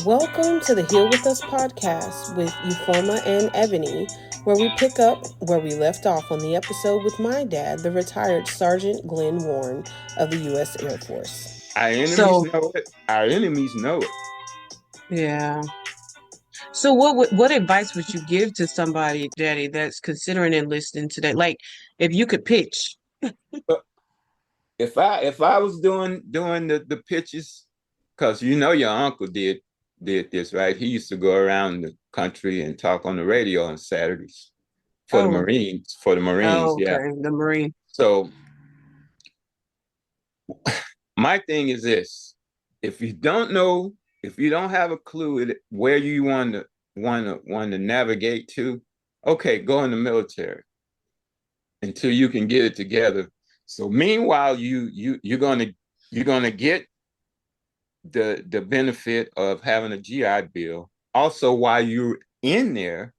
Welcome to the Heal With Us podcast with Euphoma and Ebony, where we pick up where we left off on the episode with my dad, the retired Sergeant Glen Warren of the U.S. Air Force. Our enemies know it. Our enemies know it. Yeah. So what advice would you give to somebody, Daddy, that's considering enlisting today? Like, if you could pitch. But if I was doing the pitches, because your uncle did this, right? He used to go around the country and talk on the radio on Saturdays for the Marines. For the Marines, okay. yeah. The Marine. So my thing is this: if you don't know, if you don't have a clue where you want to navigate to, okay, go in the military until you can get it together. So meanwhile, you're gonna get the benefit of having a GI Bill. Also, while you're in there,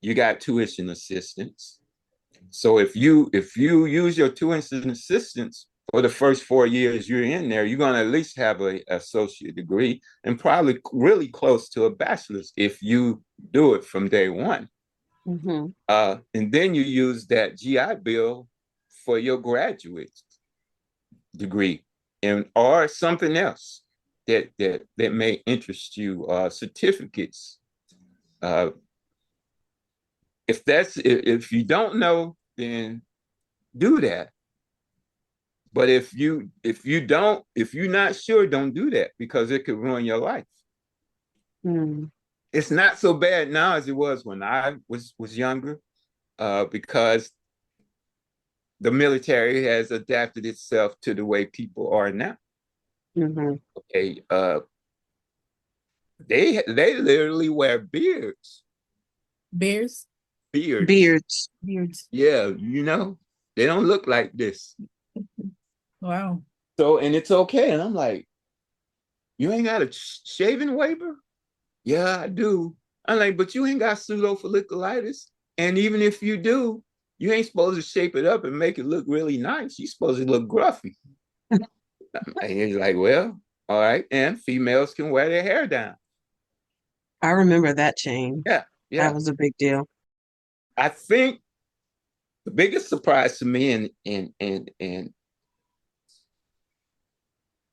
you got tuition assistance. So if you use your tuition assistance for the first 4 years you're in there, you're gonna at least have an associate degree and probably really close to a bachelor's if you do it from day one. Mm-hmm. And then you use that GI Bill for your graduate degree or something else that may interest you, certificates. If you don't know, then do that. But if you're not sure, don't do that because it could ruin your life. Mm. It's not so bad now as it was when I was younger, because the military has adapted itself to the way people are now. Mm-hmm. Okay, they literally wear beards. Beards? Beards. Yeah, they don't look like this. Wow. So, and it's okay. And I'm like, you ain't got a shaving waiver? Yeah, I do. I'm like, but you ain't got pseudofolliculitis. And even if you do, you ain't supposed to shape it up and make it look really nice. You're supposed to look gruffy. And he's like, well, all right. And females can wear their hair down. I remember that change. Yeah. That was a big deal. I think the biggest surprise to me and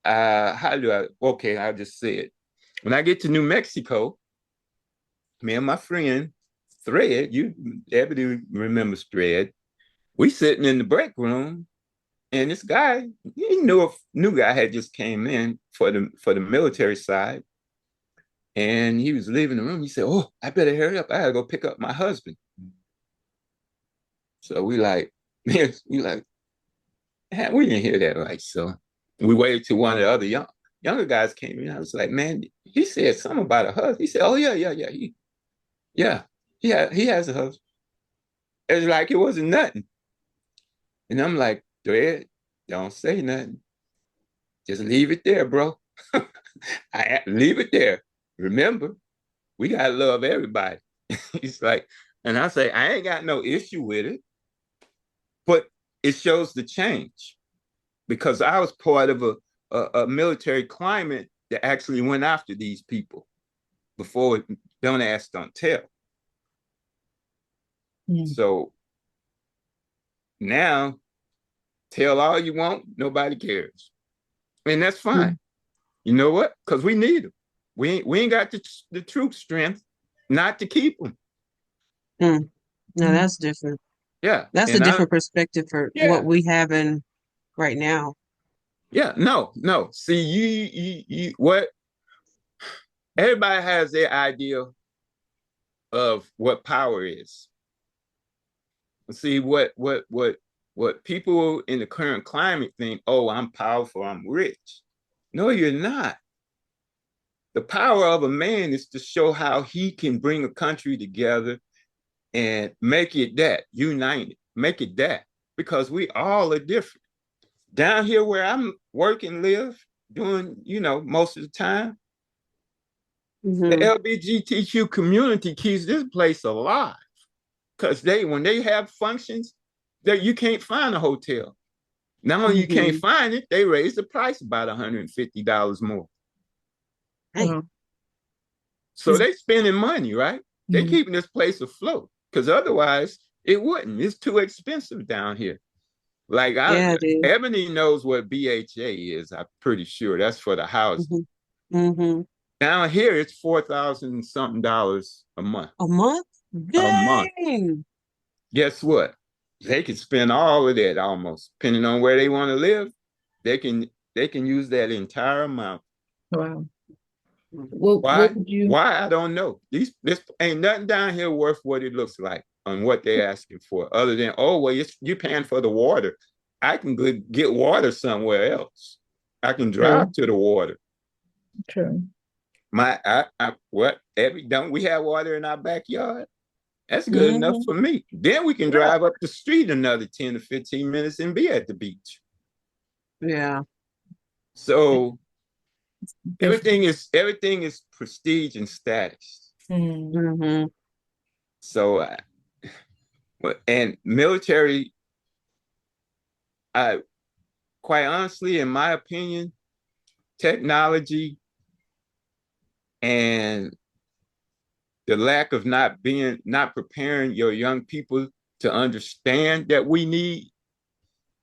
I'll just say it. When I get to New Mexico, me and my friend Thread, everybody remembers Thread, we sitting in the break room, and this guy, a new guy had just came in for the military side, and he was leaving the room. He said, "Oh, I better hurry up. I gotta go pick up my husband." So we didn't hear that right. So we waited till one of the other younger guys came in. I was like, man, he said something about a husband. He said, oh yeah. He has a husband. It's like it wasn't nothing. And I'm like, Thread, don't say nothing. Just leave it there, bro. Leave it there. Remember, we gotta love everybody. He's like, and I say, I ain't got no issue with it, but it shows the change because I was part of a military climate that actually went after these people before don't ask, don't tell. So now, tell all you want, nobody cares. And that's fine. You know what? Because we need them. We ain't got the troop strength not to keep them. No, that's different. Yeah. That's a different perspective for what we have in right now. Yeah, no. See, you what everybody has their idea of what power is. See, what people in the current climate think, oh, I'm powerful, I'm rich. No, you're not. The power of a man is to show how he can bring a country together and make it that, united, make it that, because we all are different. Down here where I'm working, live, doing, most of the time, the LGBTQ community keeps this place alive. Because when they have functions, you can't find a hotel. Not only you can't find it, they raise the price about $150 more. Hey. So they spending money, right? They keeping this place afloat because otherwise it wouldn't. It's too expensive down here. Like Yeah, dude. Ebony knows what BHA is. I'm pretty sure that's for the housing. Mm-hmm. Down here, it's $4,000 something a month. A month? A month. Dang. Guess what? They can spend all of that almost, depending on where they want to live. They can use that entire amount. Wow. Why? What would you? Why? I don't know. This ain't nothing down here worth what it looks like on what they're asking for, other than you're paying for the water. I can get water somewhere else. I can drive to the water. True. Don't we have water in our backyard? That's good enough for me. Then we can drive up the street another 10 to 15 minutes and be at the beach. Yeah. So everything is prestige and status. Mm-hmm. So and military, quite honestly, in my opinion, technology and the lack of not preparing your young people to understand that we need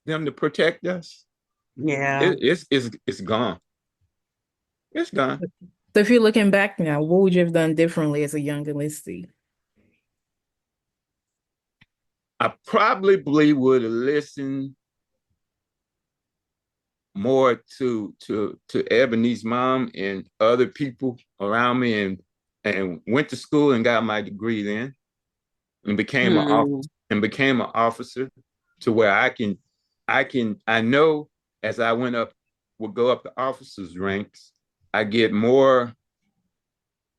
them to protect us. Yeah. It's gone. It's gone. So if you're looking back now, what would you have done differently as a young enlistee? I probably would have listened more to Ebony's mom and other people around me, and went to school and got my degree then, and became an officer, to where I know as I would go up the officers ranks, I get more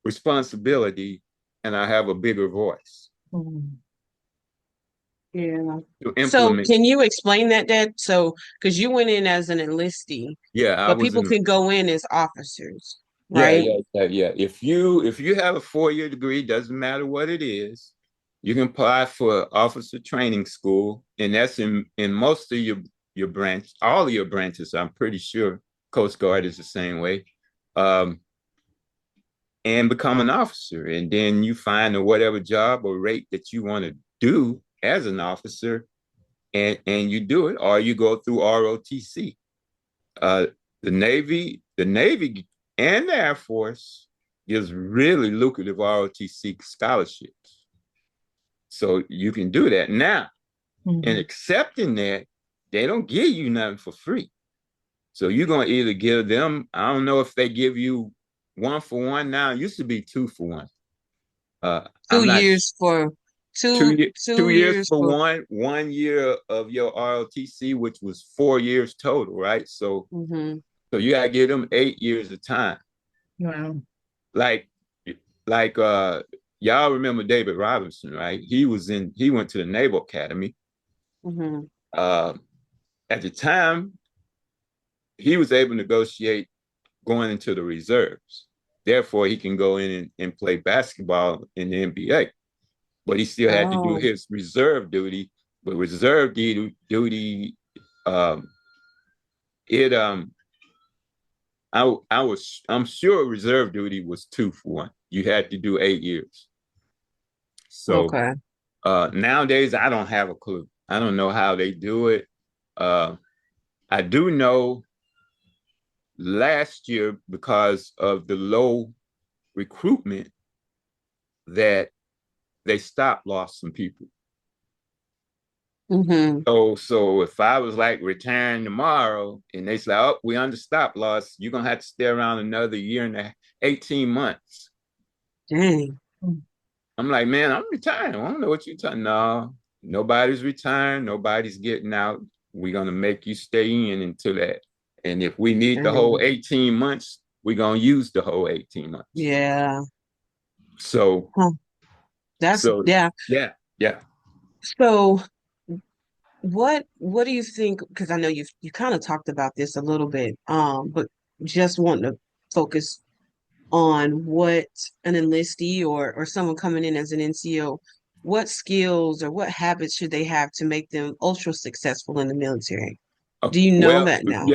responsibility and I have a bigger voice. Yeah. To implement. So can you explain that, Dad? So, because you went in as an enlistee, but people can go in as officers, right? Yeah. If you have a 4-year degree, doesn't matter what it is, you can apply for officer training school, and that's in most of your branch, all of your branches. I'm pretty sure Coast Guard is the same way. And become an officer, and then you find whatever job or rate that you want to do as an officer, and you do it, or you go through ROTC. The Navy and the Air Force gives really lucrative ROTC scholarships, so you can do that now. And accepting that, they don't give you nothing for free, so you're gonna either give them, I don't know if they give you 1 for 1 now. It used to be 2 for 1. 2 years for two 2 years for 1 year of your ROTC, which was 4 years total, right? So so you gotta give them 8 years of time. Wow. Like y'all remember David Robinson, right? He went to the Naval Academy. At the time, he was able to negotiate going into the reserves. Therefore, he can go in and play basketball in the NBA. But he still had to do his reserve duty. But reserve duty, I'm sure reserve duty was 2 for 1. You had to do 8 years. So nowadays, I don't have a clue. I don't know how they do it. I do know last year, because of the low recruitment, that they lost some people. So if I was like retiring tomorrow and they say, oh, we under stop loss, you're gonna have to stay around another year and 18 months. Dang. I'm like, man, I'm retiring. I don't know what you're talking. No, nobody's retiring, nobody's getting out. We're gonna make you stay in until that. And if we need the whole 18 months, we're going to use the whole 18 months. Yeah. So yeah. So what do you think? Because I know you kind of talked about this a little bit, but just wanting to focus on what an enlistee or someone coming in as an NCO, what skills or what habits should they have to make them ultra successful in the military? Do you know that now?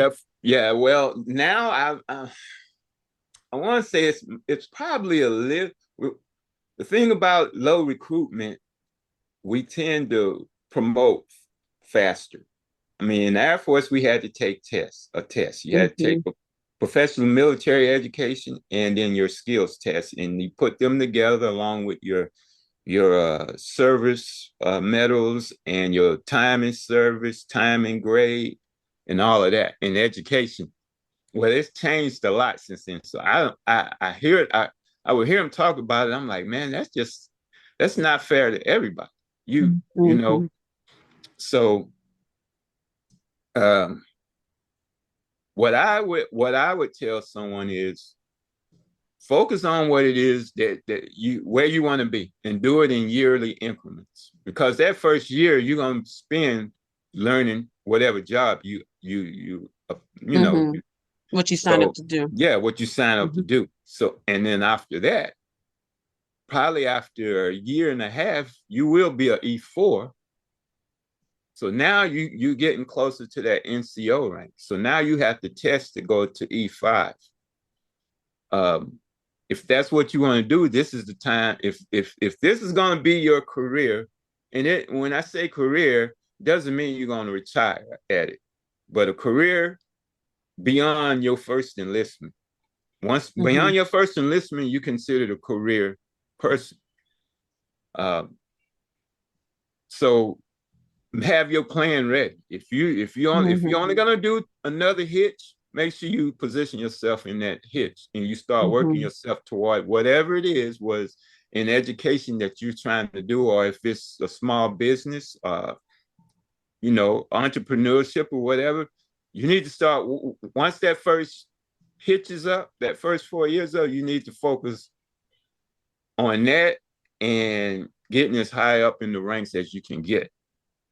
Yeah. Well, now I want to say it's probably a little. The thing about low recruitment, we tend to promote faster. I mean, in the Air Force, we had to take a test. You had to take Mm-hmm. a professional military education and then your skills test, and you put them together along with your service medals and your time in service, time in grade, and all of that in education. Well, it's changed a lot since then. So I hear it. I would hear him talk about it. I'm like, man, that's not fair to everybody. You Mm-hmm. know. So um, what I would tell someone is focus on what it is that you where you want to be and do it in yearly increments, because that first year you're going to spend learning whatever job you know. Mm-hmm. What you signed up So to do. yeah, what you sign up to Mm-hmm. do. So and then after that, probably after a year and a half, you will be a E4. So now you're getting closer to that NCO rank. So now you have to test to go to E5. Um, if that's what you want to do, this is the time. If this is going to be your career, and when I say career, doesn't mean you're going to retire at it, but a career beyond your first enlistment. Once Mm-hmm. beyond your first enlistment, you considered a career person. Um, so have your plan ready. If you're only gonna do another hitch, make sure you position yourself in that hitch and you start working Mm-hmm. yourself toward whatever it is was in education that you're trying to do, or if it's a small business, entrepreneurship or whatever. You need to start once that first hitch is up, that first 4 years up, you need to focus on that and getting as high up in the ranks as you can get.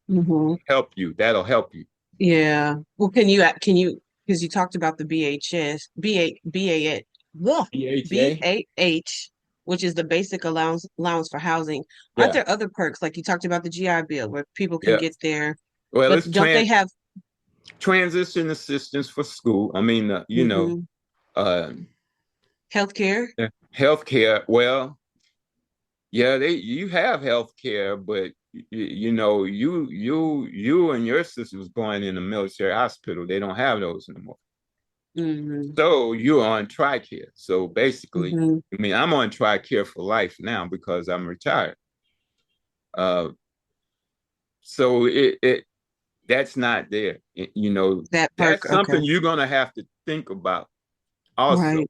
Mm-hmm. That'll help you. Yeah. Well, can you because you talked about the BHS, ugh, BHA. BAH, which is the basic allowance for housing. Aren't Yeah, there other perks like you talked about the GI Bill where people can yeah. get there, Well, but it's don't they have transition assistance for school. I mean, mhm, uh, healthcare? healthcare. Well, yeah, you have healthcare, but you and your sister was born in a military hospital. They don't have those anymore. Hmm. So you're on TRICARE. So basically, Hmm. I mean, I'm on TRICARE for life now because I'm retired. Uh, so it that's not there. That perk, That's okay. something you're gonna have to think about. Also, Right.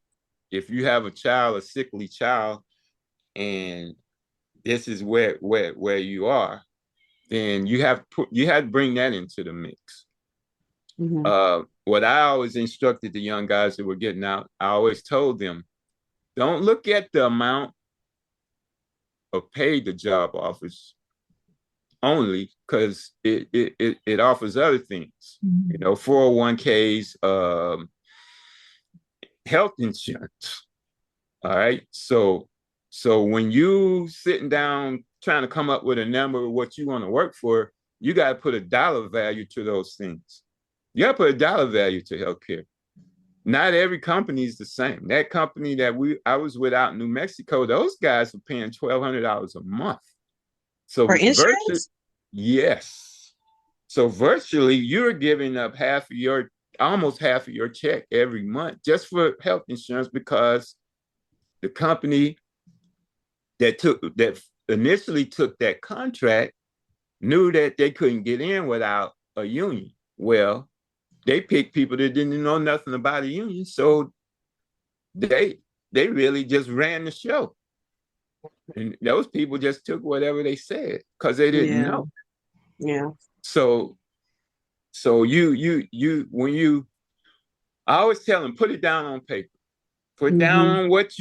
if you have a sickly child, and this is where you are, then you have to bring that into the mix. Hmm. What I always instructed the young guys that were getting out, I always told them, don't look at the amount of pay the job offers only, because it offers other things. 401ks, health insurance. All right. So when you sitting down trying to come up with a number of what you want to work for, you got to put a dollar value to those things. You got to put a dollar value to healthcare. Not every company is the same. That company that I was with out in New Mexico, those guys were paying $1,200 a month. For So virtually, insurance? yes. So virtually, you're giving up almost half of your check every month just for health insurance, because the company that initially took that contract knew that they couldn't get in without a union. Well, they picked people that didn't know nothing about a union, so they really just ran the show, and those people just took whatever they said because they didn't Yeah. know. Yeah. So I always tell them, put it down on paper. Put down Hmm. on what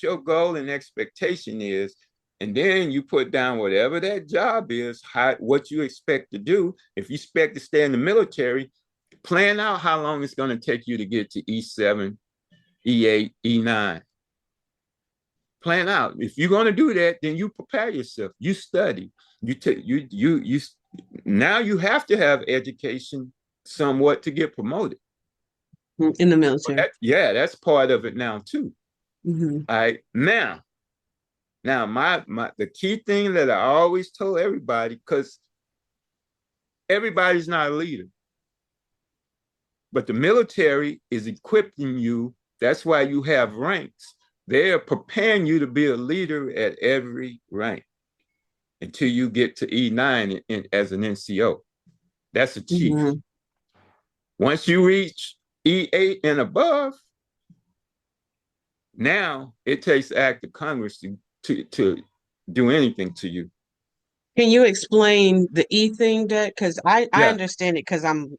your goal and expectation is, and then you put down whatever that job is, what you expect to do. If you expect to stay in the military, plan out how long it's going to take you to get to E7, E8, E9. Plan out. If you're going to do that, then you prepare yourself. You study. You take you now you have to have education somewhat to get promoted. In the military. That's part of it now too. Mm-hmm. All right. Now my the key thing that I always told everybody, because everybody's not a leader, but the military is equipping you. That's why you have ranks. They are preparing you to be a leader at every rank until you get to E9 as an NCO. That's a chief. Mm-hmm. Once you reach E8 and above, now it takes the act of Congress to do anything to you. Can you explain the E thing, that because I Yeah, understand it because I'm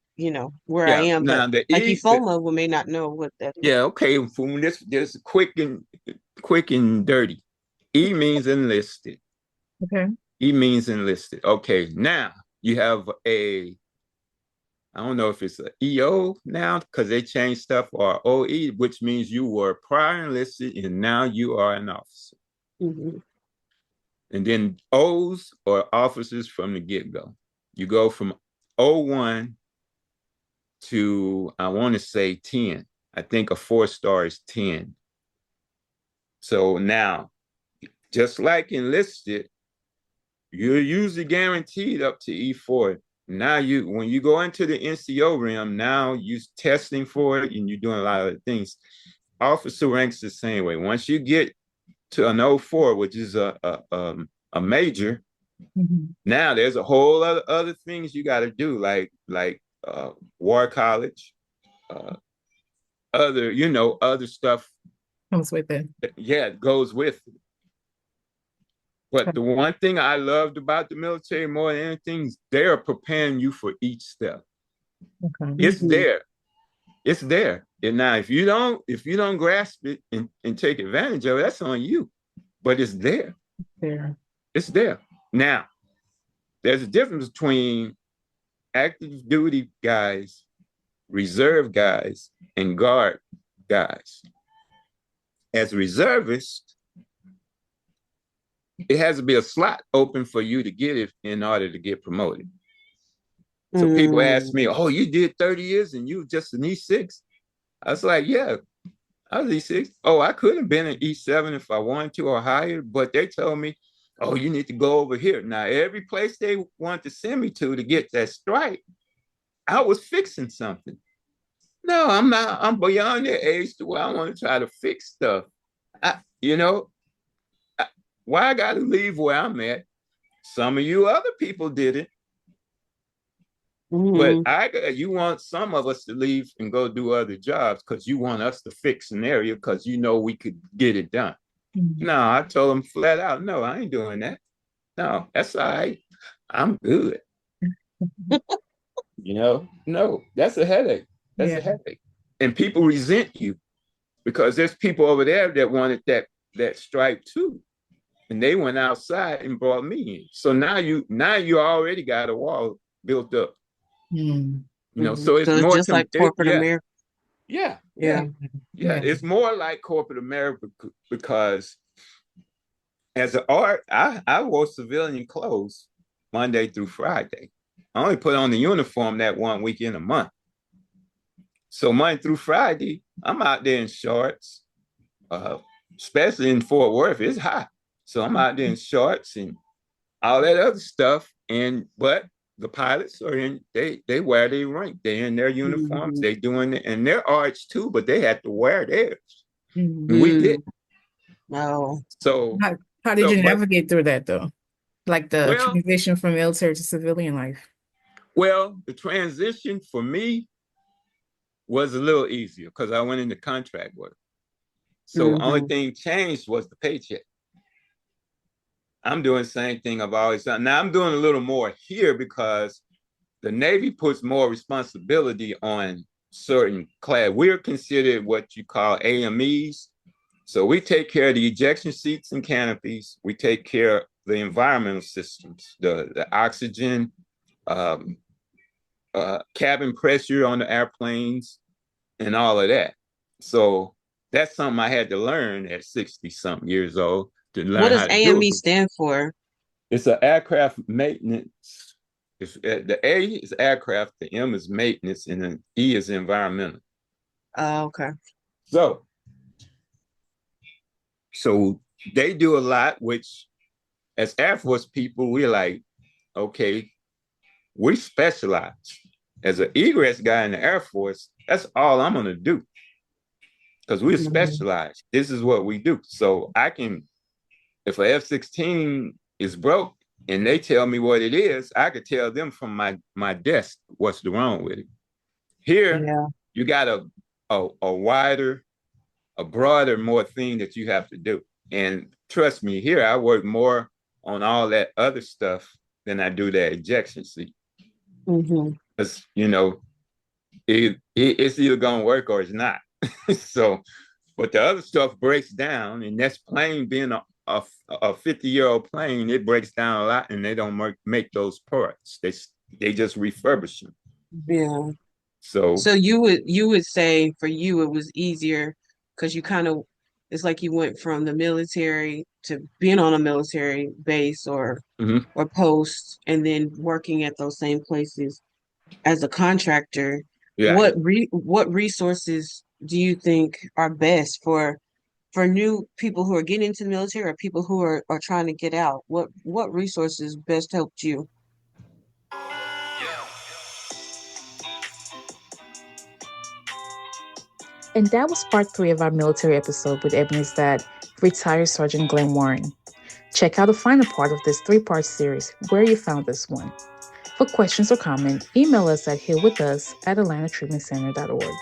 where I yeah. am, but Now the like E, EFOMA may not know what that is. yeah, okay. From this quick and dirty. E means enlisted. Okay. E means enlisted. Okay, now you have I don't know if it's an EO now because they changed stuff, or OE, which means you were prior enlisted and now you are an officer. Mm-hmm. And then O's are officers from the get-go. You go from 01 to, I want to say 10. I think a 4-star is 10. So now, just like enlisted, you're usually guaranteed up to E4. Now when you go into the NCO realm, now you're testing for it and you're doing a lot of things. Officer ranks the same way. Once you get to an 04, which is a major, Mm-hmm. now there's a whole other things you got to do, like war college, other stuff. Comes with it. Yeah, it goes with it. But the one thing I loved about the military more than anything is they're preparing you for each step. Okay. It's Mm-hmm. there. It's there. And now if you don't grasp it and take advantage of it, that's on you. But it's there. There. It's there. Now, there's a difference between active duty guys, reserve guys, and guard guys. As a reservist, it has to be a slot open for you to get it in order to get promoted. So people ask me, oh, you did 30 years and you were just an E6? I was like, yeah, I was E6. Oh, I could have been an E7 if I wanted to or higher, but they told me, oh, you need to go over here. Now, every place they wanted to send me to get that stripe, I was fixing something. No, I'm not. I'm beyond that age to where I want to try to fix stuff. Why I got to leave where I'm at? Some of you other people did it. Mm-hmm. But you want some of us to leave and go do other jobs because you want us to fix an area because we could get it done. Mm-hmm. No, I told them flat out, no, I ain't doing that. No, that's all right. I'm good. No, that's a headache. That's a headache. And people resent you because there's people over there that wanted that stripe too. And they went outside and brought me in. So now you already got a wall built up. Mm-hmm. So it's it's more just like corporate America. Yeah. Yeah. It's more like corporate America because as an art, I wore civilian clothes Monday through Friday. I only put on the uniform that 1 week in a month. So Monday through Friday, I'm out there in shorts, especially in Fort Worth, it's hot. So I'm out there in shorts and all that other stuff. But the pilots are they wear their rank. They're in their uniforms. Mm-hmm. They doing it, and they're arts too, but they had to wear theirs. Mm-hmm. And we did. Wow. So How did you navigate through that though? Like the transition from military to civilian life? Well, the transition for me was a little easier because I went into contract work. So only thing changed was the paycheck. I'm doing the same thing I've always done. Now I'm doing a little more here because the Navy puts more responsibility on certain class. We're considered what you call AMEs. So we take care of the ejection seats and canopies. We take care of the environmental systems, the oxygen, cabin pressure on the airplanes, and all of that. So that's something I had to learn at 60-something years old to learn what does how to AME do it. stand for? It's an aircraft maintenance. The A is aircraft, the M is maintenance, and the E is environmental. Okay. So they do a lot, which as Air Force people, we're like, okay, we specialize. As an egress guy in the Air Force, that's all I'm gonna do. Because we're specialized. This is what we do. So I can, if a F-16 is broke and they tell me what it is, I could tell them from my desk what's wrong with it. Here, you got a wider, a broader, more thing that you have to do. And trust me, here I work more on all that other stuff than I do that ejection seat. Because, you know, it's either going to work or it's not. So, but the other stuff breaks down, and that's plane being a 50-year-old plane, it breaks down a lot, and they don't make those parts. They just refurbish them. Yeah. So you would say for you it was easier because you kind of, it's like you went from the military to being on a military base or post, and then working at those same places as a contractor. Yeah. What resources do you think are best for new people who are getting into the military or people who are trying to get out? What resources best helped you? And that was part 3 of our military episode with Ebony's dad, Retired Sergeant Glen Warren. Check out the final part of this 3-part series where you found this one. For questions or comments, email us at healwithus@atlantatreatmentcenter.org.